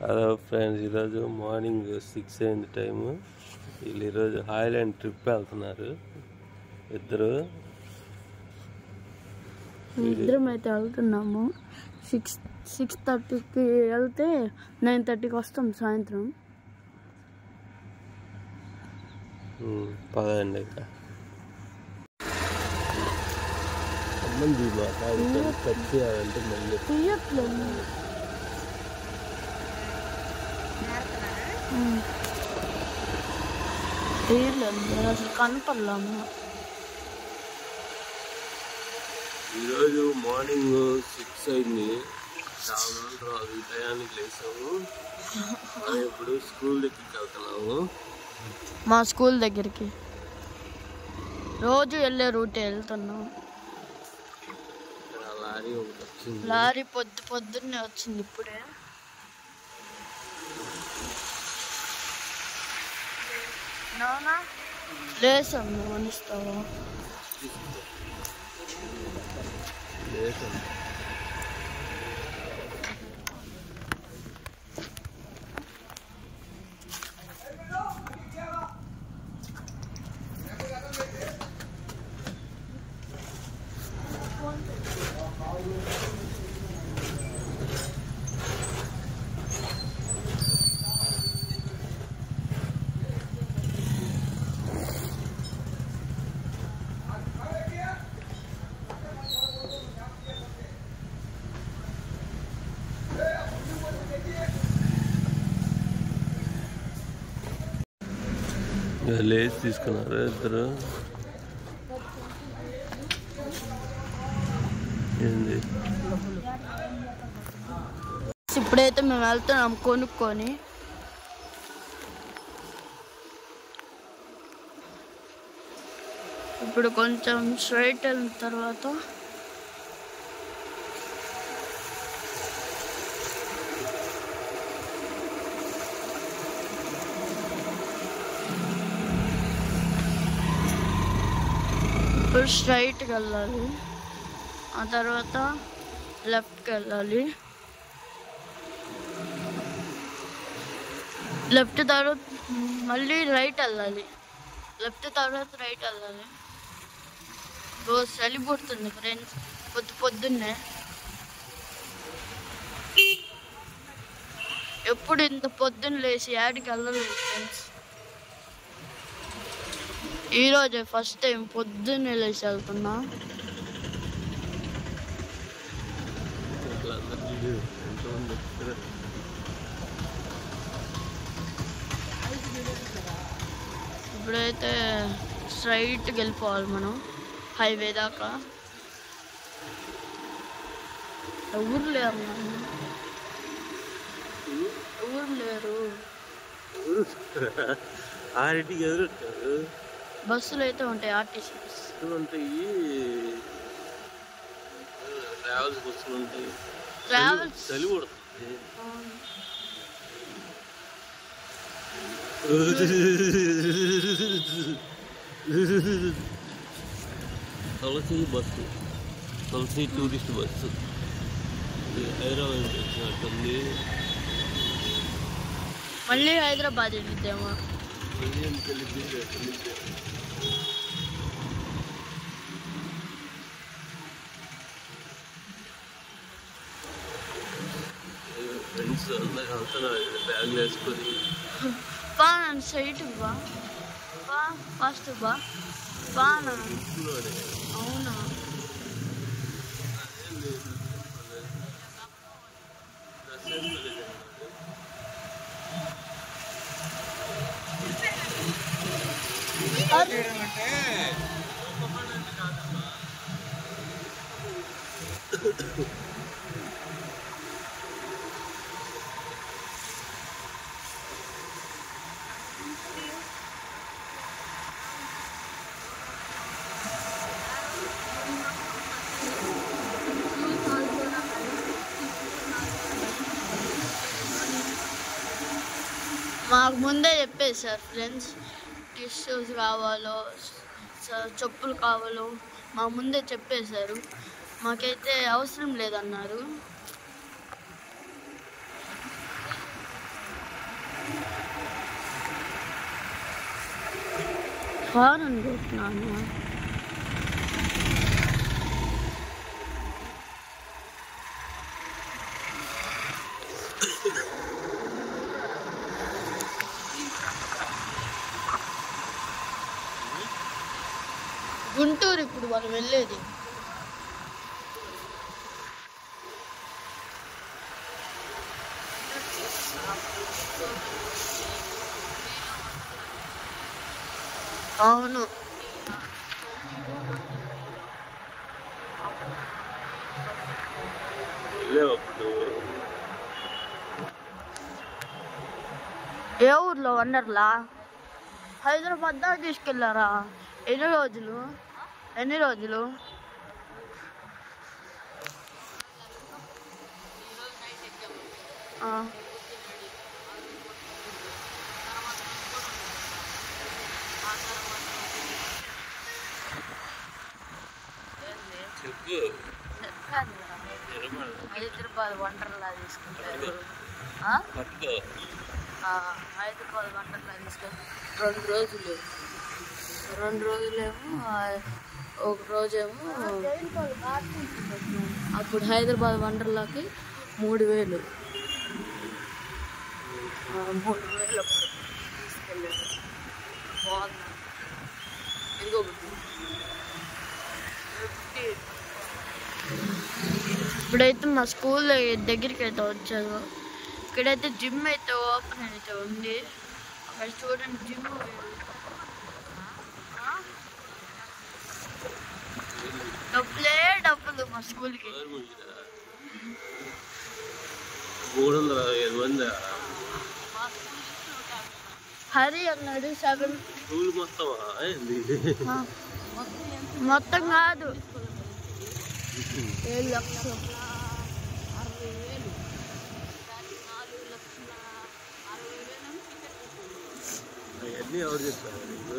Hello friends, ఈరోజు morning 6 అయింది time. వీళ్ళు ఈరోజు హాయ్లాండ్ ట్రిప్ వెళ్తున్నారు. ఇద్దరం అయితే వెళ్తున్నాము. 6:30కి వెళ్తే 9:30కి వస్తాం సాయంత్రం. పదండి. అమ్మంది కట్ చేయాలంటే మళ్ళీ తీయట్లేదు. అసలు కనపడలాము. ఈరోజు మార్నింగ్ 6 అయింది. చాలా రోజులు ఈ టయానికి లేసాము. ఇప్పుడు స్కూల్ దగ్గరికి వెళ్తున్నాము. మా స్కూల్ దగ్గరికి రోజు వెళ్ళే రూటే వెళ్తున్నాం. లారీ ఒకటి వచ్చింది. లారీ పొద్దున్నే వచ్చింది. ఇప్పుడే నానా లేసాం. అనిస్తావా? లేచి తీసుకున్నారు ఇద్దరు. ఏంది ఇప్పుడైతే మేము వెళ్తున్నాం కొనుక్కొని. ఇప్పుడు కొంచెం స్ట్రైట్ వెళ్ళిన తర్వాత స్ట్రైట్కి వెళ్ళాలి. ఆ తర్వాత లెఫ్ట్కి వెళ్ళాలి. లెఫ్ట్ తర్వాత మళ్ళీ రైట్ వెళ్ళాలి. లెఫ్ట్ తర్వాత రైట్ వెళ్ళాలి. రోజు చలి పుడుతుంది ఫ్రెండ్స్ పొద్దున్నే. ఎప్పుడు ఇంత పొద్దున్న లేచి యాడికి వెళ్ళలేదు ఫ్రెండ్స్. ఈరోజే ఫస్ట్ టైం పొద్దున్నే లేచి వెళ్తున్నా. ఇప్పుడైతే స్ట్రైట్కి వెళ్ళిపోవాలి మనం హైవే దాకా. ఎవరు లేరు, ఎవరు లేరు. ఆరింటికి ఎదురుంటారు. బస్సులు అయితే ఉంటాయి, ఆర్టీసీ బస్సులు ఉంటాయి, ట్రావెల్స్ బస్సులు ఉంటాయి. ట్రావెల్స్ చలి పడుతుంది. తులసి బస్సు, తులసి టూరిస్ట్ బస్సు హైదరాబాద్ వచ్చినట్టుంది. మళ్ళీ హైదరాబాద్ వెళ్ళిద్దామా? ఫ్రెండ్స్ అందరూ వెళ్తున్నారు బ్యాగులు వేసుకొని. బా నన్ను సైట్ బా ఫస్ట్ బా అవునా? మాకు ముందే చెప్పేశారు ఫ్రెండ్స్, టిష్యూస్ కావాలో చెప్పులు కావాలో మా ముందే చెప్పేశారు. మాకైతే అవసరం లేదన్నారు. కారు అనుకుంటున్నాను. గుంటూరు ఇప్పుడు మనం వెళ్ళేది. అవును, ఏ ఊర్లో వండర్లా? హైదరాబాద్ దాకా తీసుకెళ్ళారా? ఎన్ని రోజులు? హైదరాబాద్ వండర్లా తీసుకుంటారు. హైదరాబాద్ వండర్లా తీసుకుంటారు 2 రోజులేమో. ఒక రోజేమో అప్పుడు హైదరాబాద్ వండర్లాకి 3000. 3000 అప్పుడు తీసుకెళ్ళారు. బాగుంది. ఇంకొకటి ఇప్పుడైతే మా స్కూల్ దగ్గరికి అయితే వచ్చాను. ఇక్కడైతే జిమ్ అయితే ఓపెన్ అయితే ఉంది. అక్కడ చూడండి, జిమ్ డబ్బులు మా స్కూల్కి. 305 మంది. హరి అన్నాడు 7. మొత్తం కాదు, 7 లక్షలు. 4,60,000. అవన్నీ ఎవరు చెప్తారు నీకు?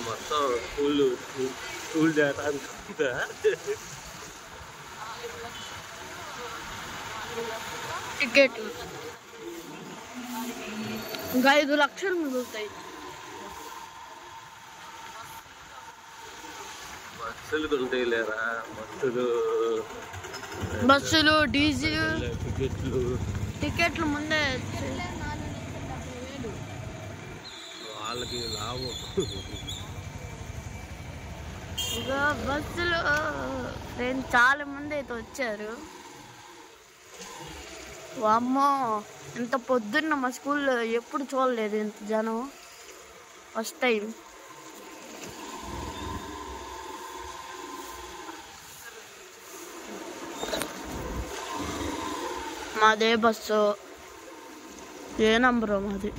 మొత్తం స్కూల్ డేటా అనుకుంటా. టికెట్లు ఇంకా 5 లక్షలు మిగులుతాయి. బస్సులు కొంటాయి లేరా? బస్సులు డీజిల్ టికెట్లు ముందే వాళ్ళకి లాభం. ఇక బస్సులు ఫ్రెండ్స్ చాలా మంది అయితే వచ్చారు. వామ్మో, ఇంత పొద్దున్న మా స్కూల్లో ఎప్పుడు చూడలేదు ఇంత జనం. First time. మాదే బస్సు, ఏ నంబరు మాది?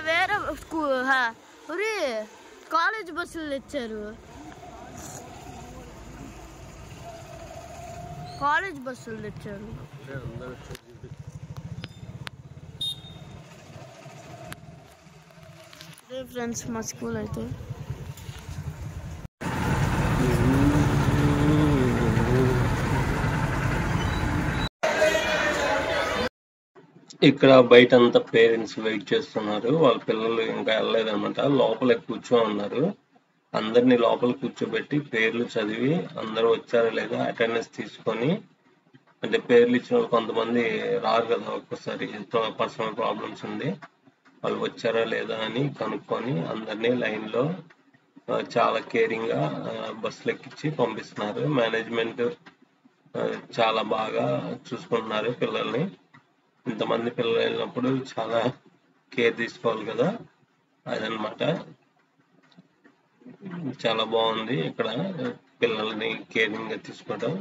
వేరే స్కూల్ కాలేజ్ బస్సులు తెచ్చారు. ఫ్రెండ్స్ మా స్కూల్ అయితే ఇక్కడ బయట అంతా పేరెంట్స్ వెయిట్ చేస్తున్నారు. వాళ్ళ పిల్లలు ఇంకా వెళ్ళలేదన్నమాట. లోపల కూర్చో ఉన్నారు. అందరినీ లోపల కూర్చోబెట్టి పేర్లు చదివి అందరూ వచ్చారా లేదా అటెండెన్స్ తీసుకొని, అంటే పేర్లు ఇచ్చిన వాళ్ళు కొంతమంది రారు కదా, ఒక్కోసారి పర్సనల్ ప్రాబ్లమ్స్ ఉంది, వాళ్ళు వచ్చారా లేదా అని కనుక్కొని అందరినీ లైన్లో చాలా కేరింగ్గా బస్సులు ఎక్కించి పంపిస్తున్నారు. మేనేజ్మెంట్ చాలా బాగా చూసుకుంటున్నారు పిల్లల్ని. ఇంతమంది పిల్లలు వెళ్ళినప్పుడు చాలా కేర్ తీసుకోవాలి కదా, అదనమాట. చాలా బాగుంది ఇక్కడ పిల్లల్ని కేరింగ్గా తీసుకోవడం.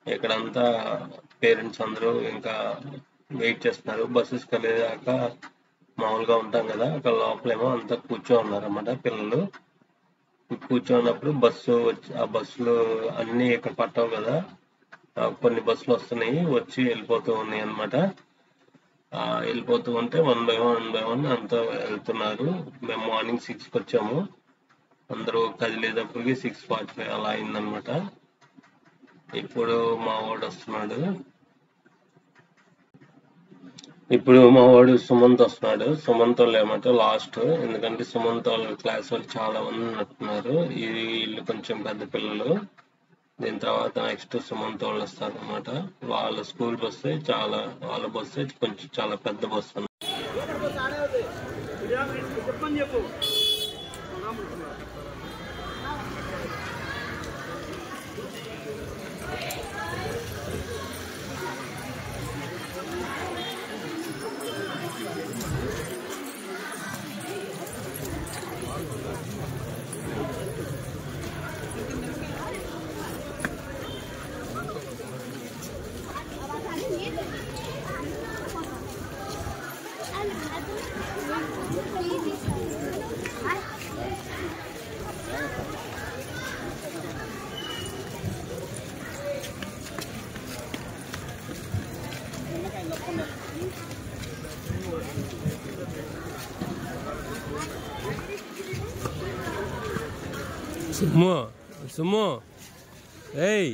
ఇక్కడంతా పేరెంట్స్ అందరూ ఇంకా వెయిట్ చేస్తున్నారు. బస్సెస్ కలిగాక మామూలుగా ఉంటాం కదా, అక్కడ లోపలేమో అంతా కూర్చో ఉన్నారన్నమాట పిల్లలు. కూర్చోన్నప్పుడు ఆ బస్సులు అన్నీ ఇక్కడ పట్టవు కదా, కొన్ని బస్సులు వస్తున్నాయి, వచ్చి వెళ్ళిపోతూ ఉన్నాయి అన్నమాట. వెళ్ళిపోతూ ఉంటే 1 by 1 అంతా వెళ్తున్నారు. మేము మార్నింగ్ 6కి వచ్చాము. అందరూ కదిలేటప్పటికి 6:45 అలా అయిందనమాట. ఇప్పుడు మా వాడు సుమంత్ వస్తున్నాడు. సుమంత్ వాళ్ళు ఏమంటే లాస్ట్, ఎందుకంటే సుమంత్ వాళ్ళ క్లాస్ వాళ్ళు చాలా మంది ఉన్నట్టున్నారు. వీళ్ళు కొంచెం పెద్ద పిల్లలు. దీని తర్వాత నెక్స్ట్ సుమంత్ వాళ్ళు వస్తారు అనమాట. వాళ్ళ స్కూల్ బస్సే వాళ్ళ బస్సే కొంచెం చాలా పెద్ద బస్సు అన్నమాట. సుమ్ము ఏయ్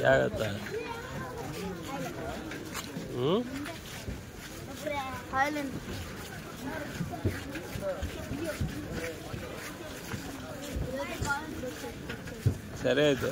జాగ్రత్త. సరే అయితే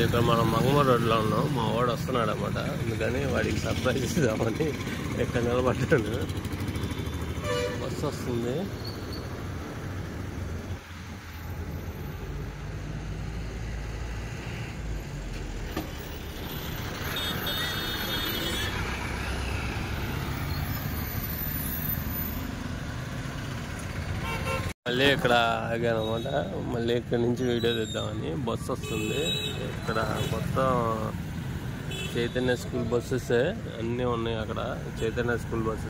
ఇక్కడ మనం మంగమ్మ రోడ్లో ఉన్నాం. మా వాడు వస్తున్నాడు అన్నమాట. అందుకని వాడికి సర్ప్రైజ్ ఇద్దామని ఇక్కడ నిలబడ్డాను. బస్సు వస్తుంది. మళ్ళీ ఇక్కడ ఆగాను అనమాట. మళ్ళీ ఇక్కడ నుంచి వీడియో తీద్దామని. బస్సు వస్తుంది. ఇక్కడ మొత్తం చైతన్య స్కూల్ బస్సెస్ అన్నీ ఉన్నాయి. అక్కడ చైతన్య స్కూల్ బస్సెస్